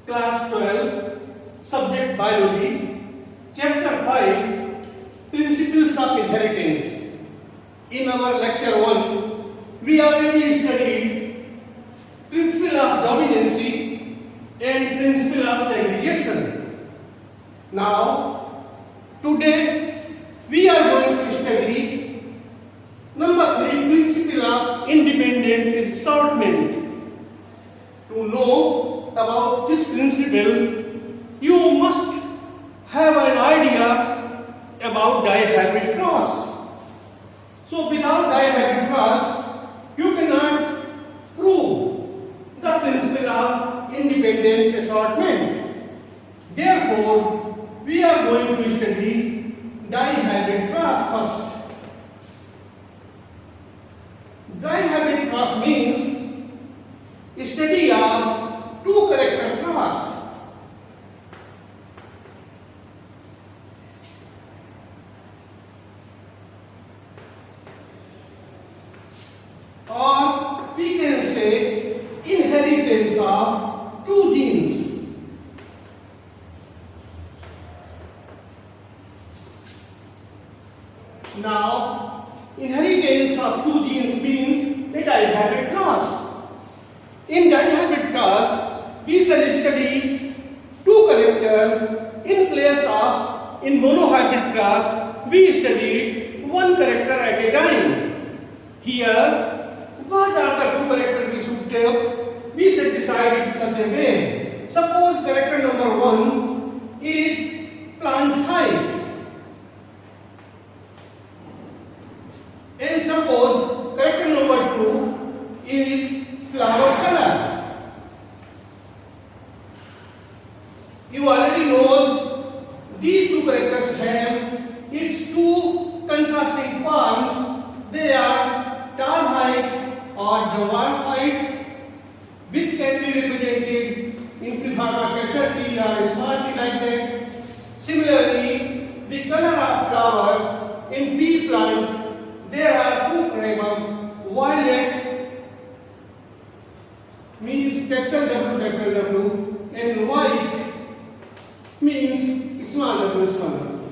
Class 12, Subject Biology, Chapter 5, Principles of Inheritance. In our lecture 1, we already studied Principle of Dominancy and Principle of Segregation. Now, today we are going to study number 3, Principle of Independent Assortment. To know about this principle, you must have an idea about dihybrid cross. So without dihybrid cross, you cannot prove the principle of independent assortment. Therefore, we are going to study dihybrid cross first. Dihybrid cross means study of two character cross. Or we can say inheritance of two genes. Now, inheritance of two genes means a dihybrid cross. In dihybrid cross, we shall study two characters in place of in monohybrid cross we studied one character at a time. Here, what are the two characters we should take? We should decide in such a way. Suppose character number 1 is plant height, and suppose character number 2 is flower color. You already know these two characters have its two contrasting forms. They are tall height or dwarf height, which can be represented in capital T or small t like that. Similarly, the color of flower in pea plant, there are two colors, violet means capital W, and white means small w, small w.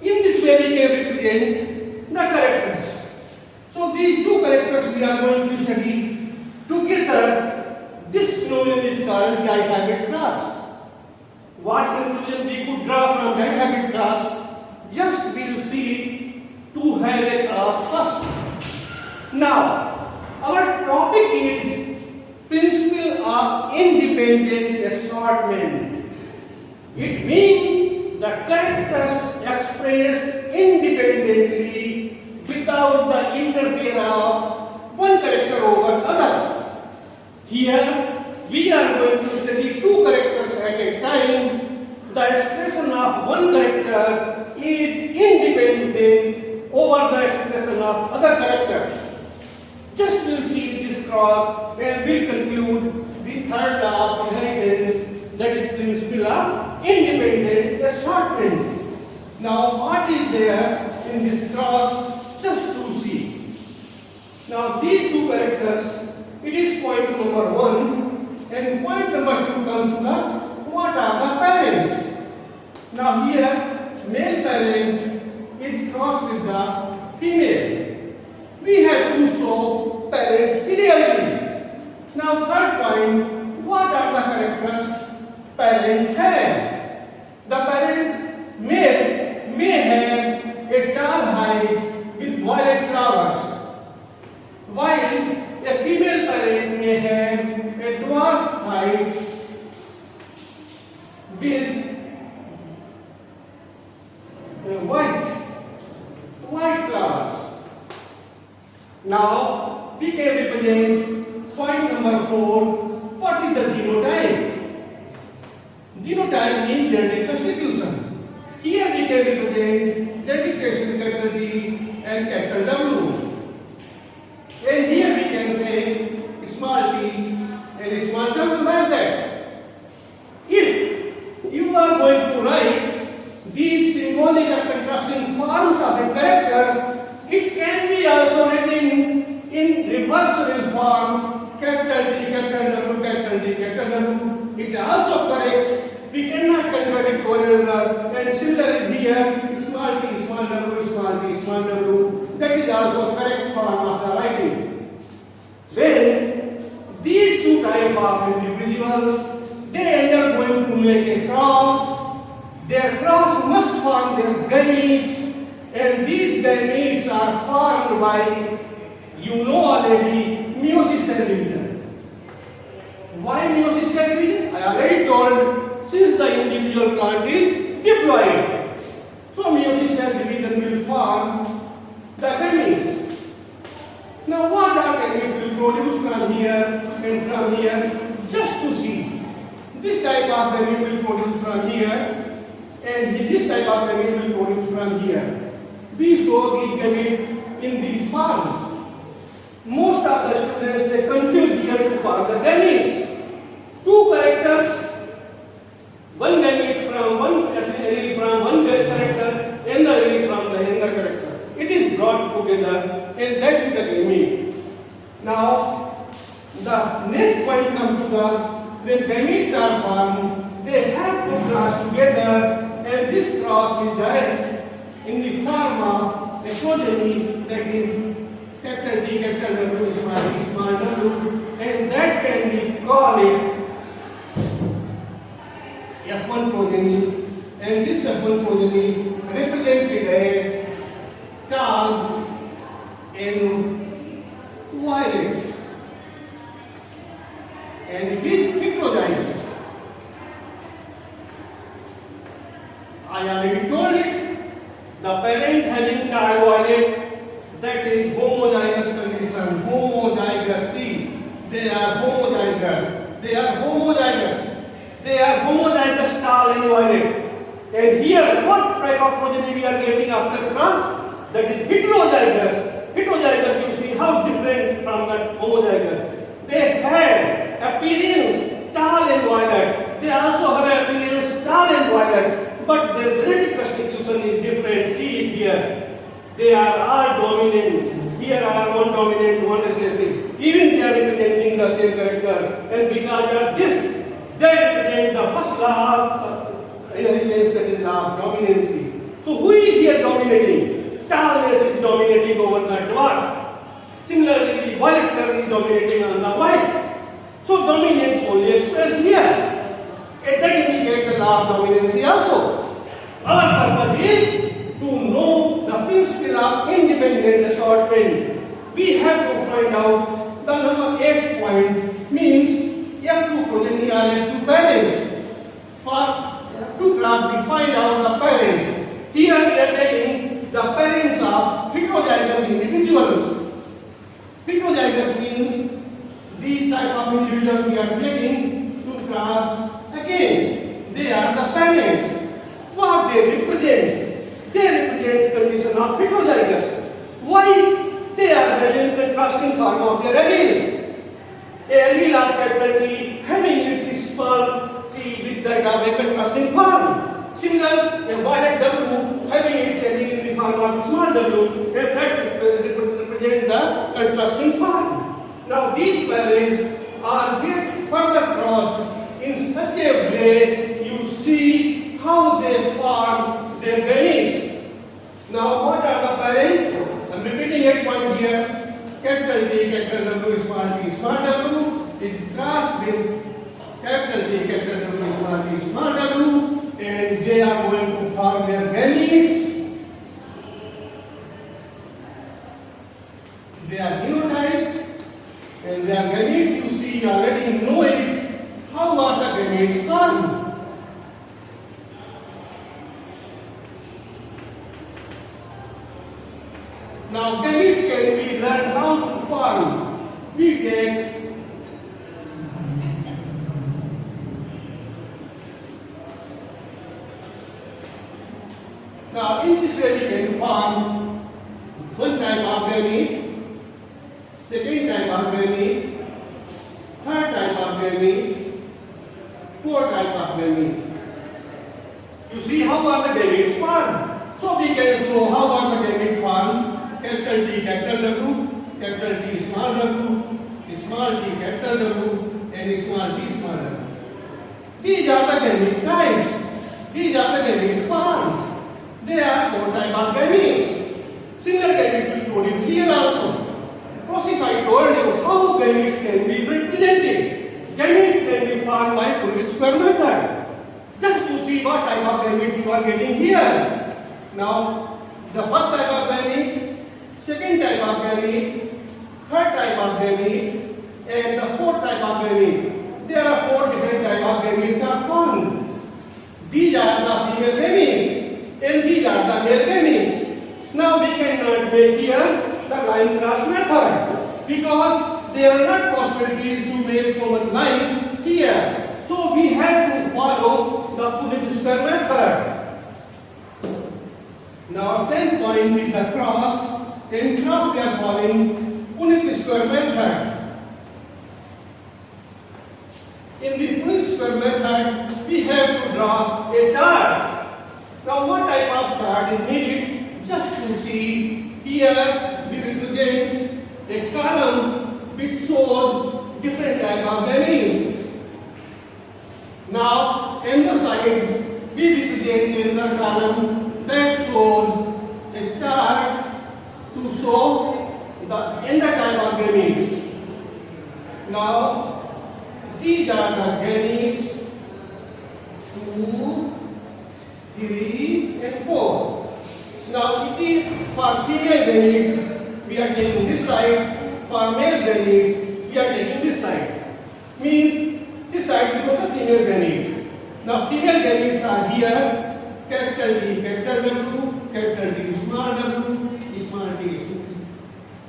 In this way we can represent the characters. So these two characters we are going to study together. This phenomenon is called dihybrid cross. What conclusion we could draw from dihybrid cross? Just we will see to have a cross first. Now, our topic is principle of independent assortment. It means the characters expressed independently without the interference of one character over other. Here we are going to study two characters at a time. The expression of one character is independent over the expression of other characters. Just we'll see this cross and we'll conclude the third law of inheritance, that is principle of independent assortment. Now what is there in this cross? Just to see. Now these two characters, it is point number 1 and point number 2 comes to the what are the parents. Now here male parent is crossed with the female. We have to show parents clearly. Now third point, what are the characters parent have? The parent male may have a tall height with violet flowers, while a female parent may have a dwarf height with white flowers. Now we can represent point number 4. What is the genotype? Genotype means genetic constitution. Here we can represent genetic constitution capital D and capital W. And here we can say small t and small w like that. If you are going to write these symbolic and contrasting forms of a character, it can be also written in reversible form, capital T, capital W, capital D, capital W. It is also correct. We cannot contradict one another. And similarly here, small t, small w, small t, small w. That is also correct form of the writing. When these two types of individuals, they end up going to make a cross. Their cross must form their gametes, and these gametes are formed by, you know already, meiosis cell division. Why meiosis cell division? I already told, since the individual plant is diploid. So meiosis cell division will form the gametes. Now what are gametes will produce from here and from here? Just to see. This type of gamete will produce from here, and this type of gamete will produce from here. We show these gametes in these forms. Most of the students, they confuse here to form the gametes. Two characters, one gamete from one allele from one character, and the allele from the younger character. It is brought together, and that is the gamete. Now, the next point comes to the when gametes are formed, they have to cross together, and this cross is done in the form of a progeny, that is capital T, capital W, small t, small w, and that can be called F1 progeny, and this F1 progeny represented as tau in violet, and it is heterozygous. I already told it, the parent having tau violet, that is homozygous condition, homozygous. See, they are homozygous. They are homozygous. They are homozygous tau and violet. And here, what type of progeny we are getting after cross? That is heterozygous. Heterozygous, you see how different from that homozygous. They have appearance tau and violet. They also have appearance tau and violet, but their genetic constitution is different. See it here. They are all dominant. Here are one dominant, one recessive. Even they are representing the same character. And because of this, they represent the first law of inheritance, that is law of dominancy. So who is here dominating? Taurus is dominating over the dwarf. Similarly, the violet color is dominating on the white. So dominance only expressed here. And that indicates the law of dominancy also. Our purpose is to know the principle of independent assortment. We have to find out the number 8 point means F2 progeny are F2 parents. For F2 class we find out the parents. Here we are taking the parents of heterozygous individuals. Heterozygous means these type of individuals we are taking to class again. They are the parents. What they represent? They represent condition of heterozygous. Why? They are having contrasting form of their alleles. A allele of capital T having its small t with that of a contrasting form. Similar, a violet W having its allele in the form of small w, and that represents the contrasting form. Now these parents are get further crossed in such a way you see how they form their gametes. Now what are the parents? I am repeating a point here. Capital T, capital W, small t, small w is crossed with capital T, capital W, small t, small w, and they are going to form their gametes. They are genotype, and their gametes you see already know it. How are the gametes formed? Now gametes can be learned how to form. We take now in this way we can form one type of gamete, second type of gamete, third type of gamete, fourth type of gamete. You see how are the gametes formed? So we can show how are the gametes formed. Capital T, capital W, capital T, small w, small t, capital W, and small t, small w. These are the gamete types. These are the gamete forms. There are 4 types of gametes. Single gametes we told you here also. Process I told you how gametes can be represented. Gametes can be formed by Punnett square method. Just to see what type of gametes you are getting here. Now, the first type of gamete, second type of gamete, third type of gamete, and the fourth type of gamete. There are 4 different types of gametes are formed. These are the female gametes and these are the male gametes. Now we cannot make here the line class method because there are not possibilities to make so much lines here. So we have to follow the Punnett square method. Now 10 point with the cross, and cross we are following Punnett square method. In the Punnett square method, we have to draw a chart. Now, what type of chart is needed? Just to see here, we represent a column which shows different type of gametes. Now, on the side, we represent another column that shows a chart to show the end type of gametes. Now, these are the gametes 2, 3, and 4. Now, it is for female gametes, we are taking this side. For male gametes, we are taking this side. Means this side is for the female gametes. Now, female gametes are here. Capital D, capital W, capital D, small w, small d,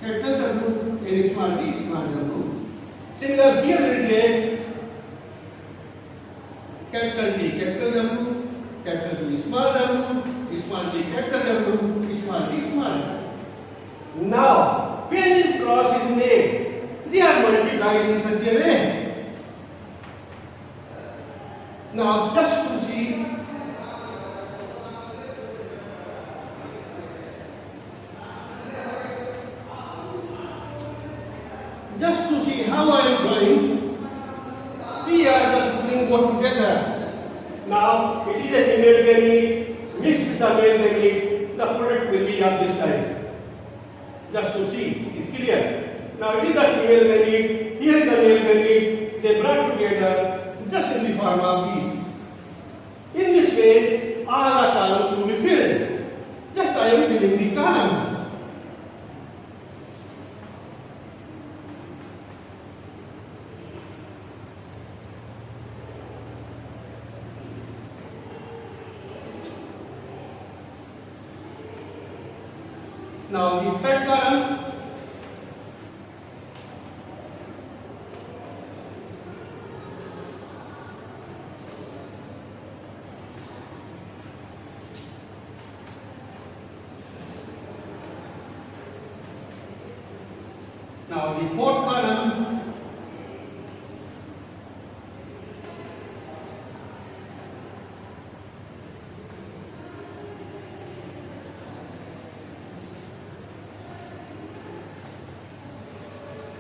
capital W, and small d, small w. Similar here we will take capital D, capital W, capital D, small w, small d, capital W, small d, small w. Now, when this cross is made, they are multiplied in such a way. Now, just to see, how I am drawing, we are just putting both together. Now, it is a female gamete mixed with the male gamete. The product will be of this type. Just to see, it's clear. Now, it is the female gamete, here is the male gamete. They brought together just in the form of these. In this way, all the columns will be filled. Just I am filling the column. Now the third column, now the fourth column,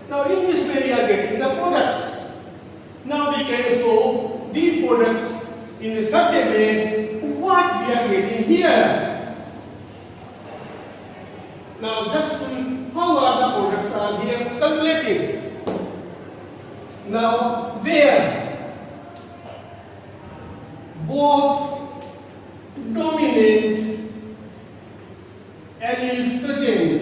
now in this way we are getting the products. Now we can show these products in such a way what we are getting here. Now just see how are the products are here calculated. Now where both dominant alleles present,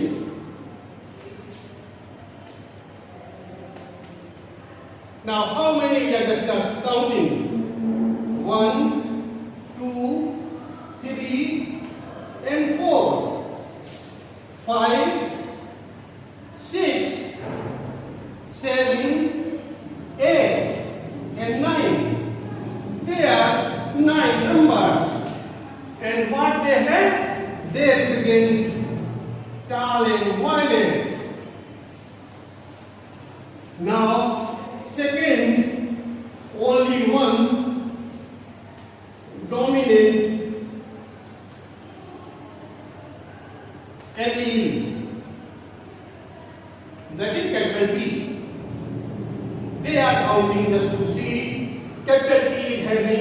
now how many we are just counting? 1, 2, 3, and 4, 5, 6, 7, 8, and 9. They are 9 numbers. And what they have? They begin tall and violet. Now, second, only one dominant allele, that is capital T. They are counting just to see capital T is having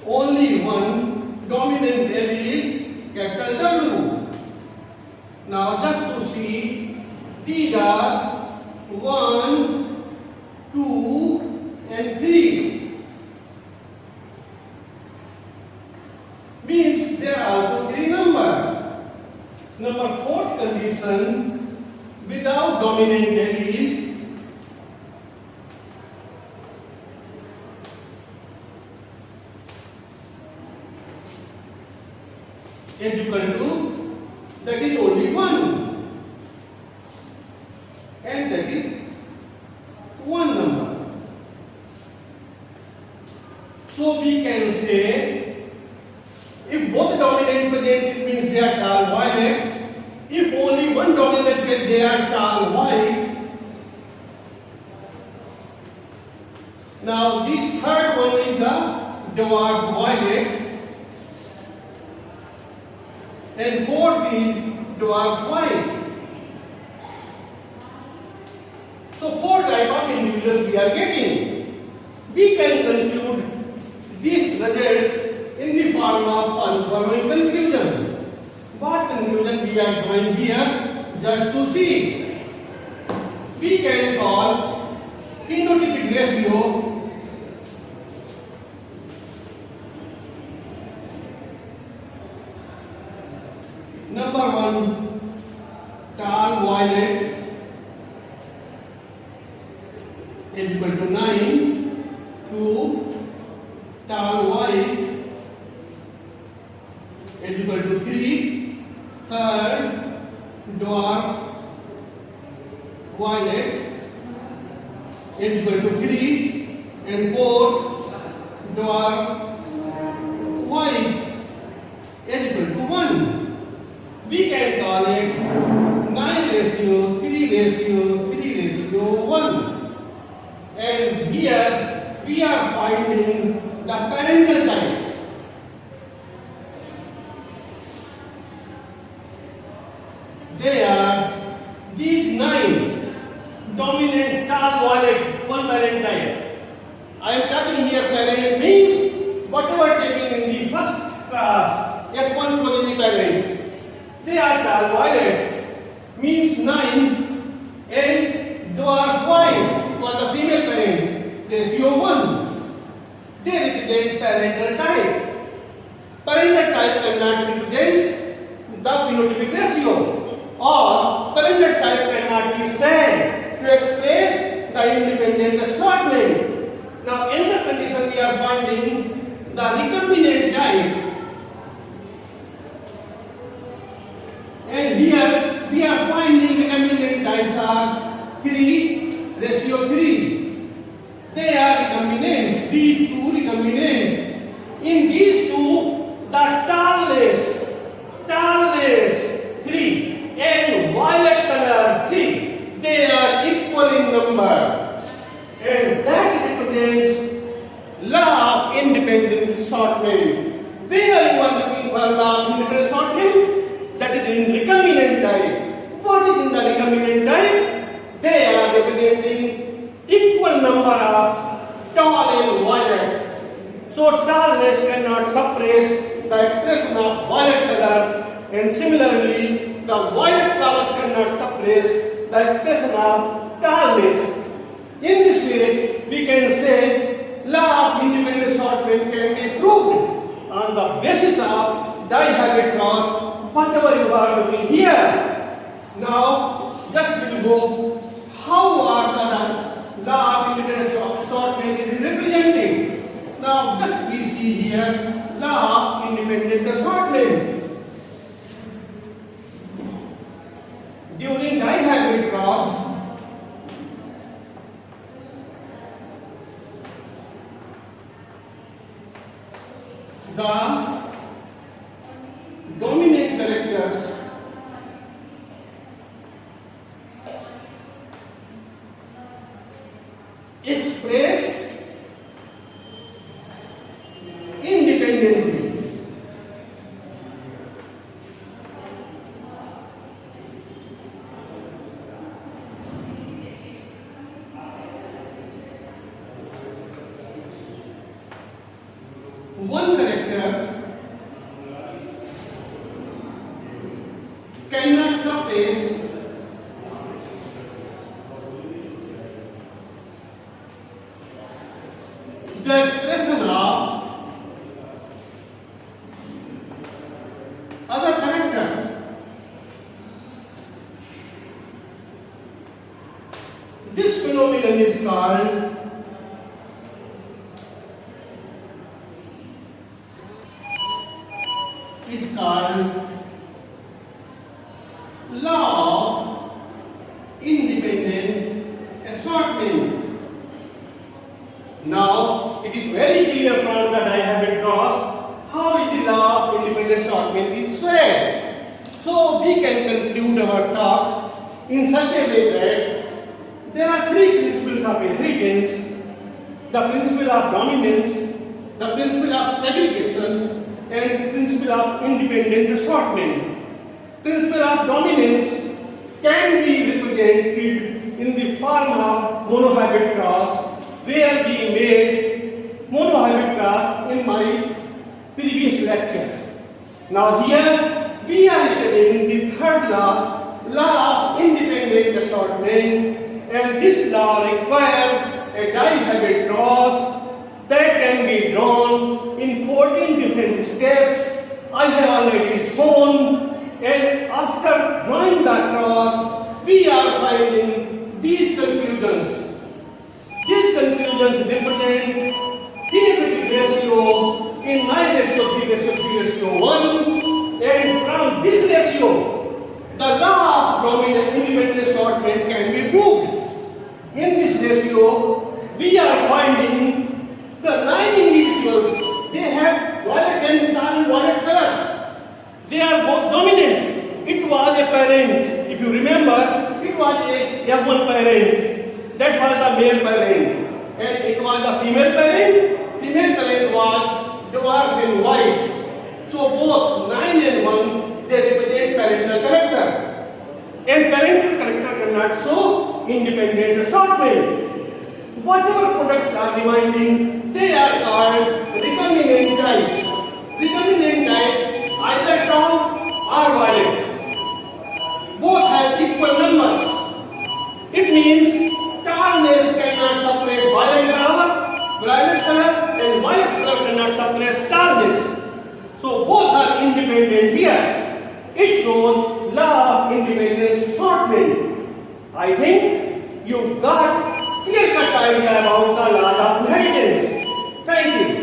only one dominant allele, capital W. Now just to see, these are 1, 2 and 3. Means there are also 3 numbers. Number 4th condition, without dominant allele, is equal to, that is only 1, and that is 1 number. So we can say, if both dominant present, it means they are tall violet. If only one dominant present, they are tall white. Now this third one is the dwarf violet, and fourth is dwarf white. So 4 types of individuals we are getting. We can conclude these results in the form of following conclusion. What conclusion we are drawing here? Just to see. We can call phenotypic ratio number 1 tall violet is equal to 9, 2 tall white is equal to 3, third dwarf violet is equal to 3, and fourth dwarf white is equal to 1. We can call it 9 ratio, 3 ratio, 3 ratio, 1. And here we are finding the parental type. They are these 9 dominant tall violet full parent type. I am talking here parent means whatever taken in the first class, F1 progeny parents. They are tall violet, means 9, and dwarf white for the female parents, ratio 1. They represent parental type. Parental type cannot represent the phenotypic ratio, or parental type cannot be said to express the independent assortment. Now, in the condition we are finding the recombinant type. And here we are finding recombinant types are 3 ratio 3. They are recombinants, these two recombinants. In these two, the tallest 3 and violet color 3, they are equal in number. And that represents law of independent assortment. Where you are looking for law of independent assortment? That is in recombinant type. What is in the recombinant type? They are representing equal number of tall and violet. So tallness cannot suppress the expression of violet color, and similarly the violet colors cannot suppress the expression of tallness. In this way, we can say law of independent assortment can be proved on the basis of dihybrid cross. Whatever you are looking here. Now, just we will go how are the law of independent assortment is represented. Now, just we see here law of independent assortment. During dihybrid cross, the dominant characters express independently. one character cannot suppress the expression of other character. This phenomenon is called law of independent assortment. Now it is very clear from that I have across how the law of independent assortment is squared. So we can conclude our talk in such a way that there are three principles of inheritance: the principle of dominance, the principle of segregation, and principle of independent assortment. Principle of dominance can be represented in the form of monohybrid cross, where we made monohybrid cross in my previous lecture. Now here we are studying the third law, law of independent assortment, and this law requires a dihybrid cross that can be drawn in 14 different steps. I have already shown, and after drawing the cross, we are finding these conclusions. These conclusions represent derivative ratio in 9:3:3:1, and from this ratio, the law of dominant independent assortment can be proved. In this ratio, we are finding the 9 individuals, they have violet and violet color. They are both dominant. It was a parent. If you remember, it was a F1 parent. That was the male parent. And it was the female parent. Female parent was dwarf in white. So both 9 and 1, they represent parental character. And parental character cannot show independent assortment. Whatever products are remaining, they are called recombinant types. Recombinant types either tau or violet. Both have equal numbers. It means tallness cannot suppress violet color, and violet color cannot suppress tallness. So both are independent here. It shows law of independent assortment. I think you got clear-cut idea about the law of inheritance. Thank you.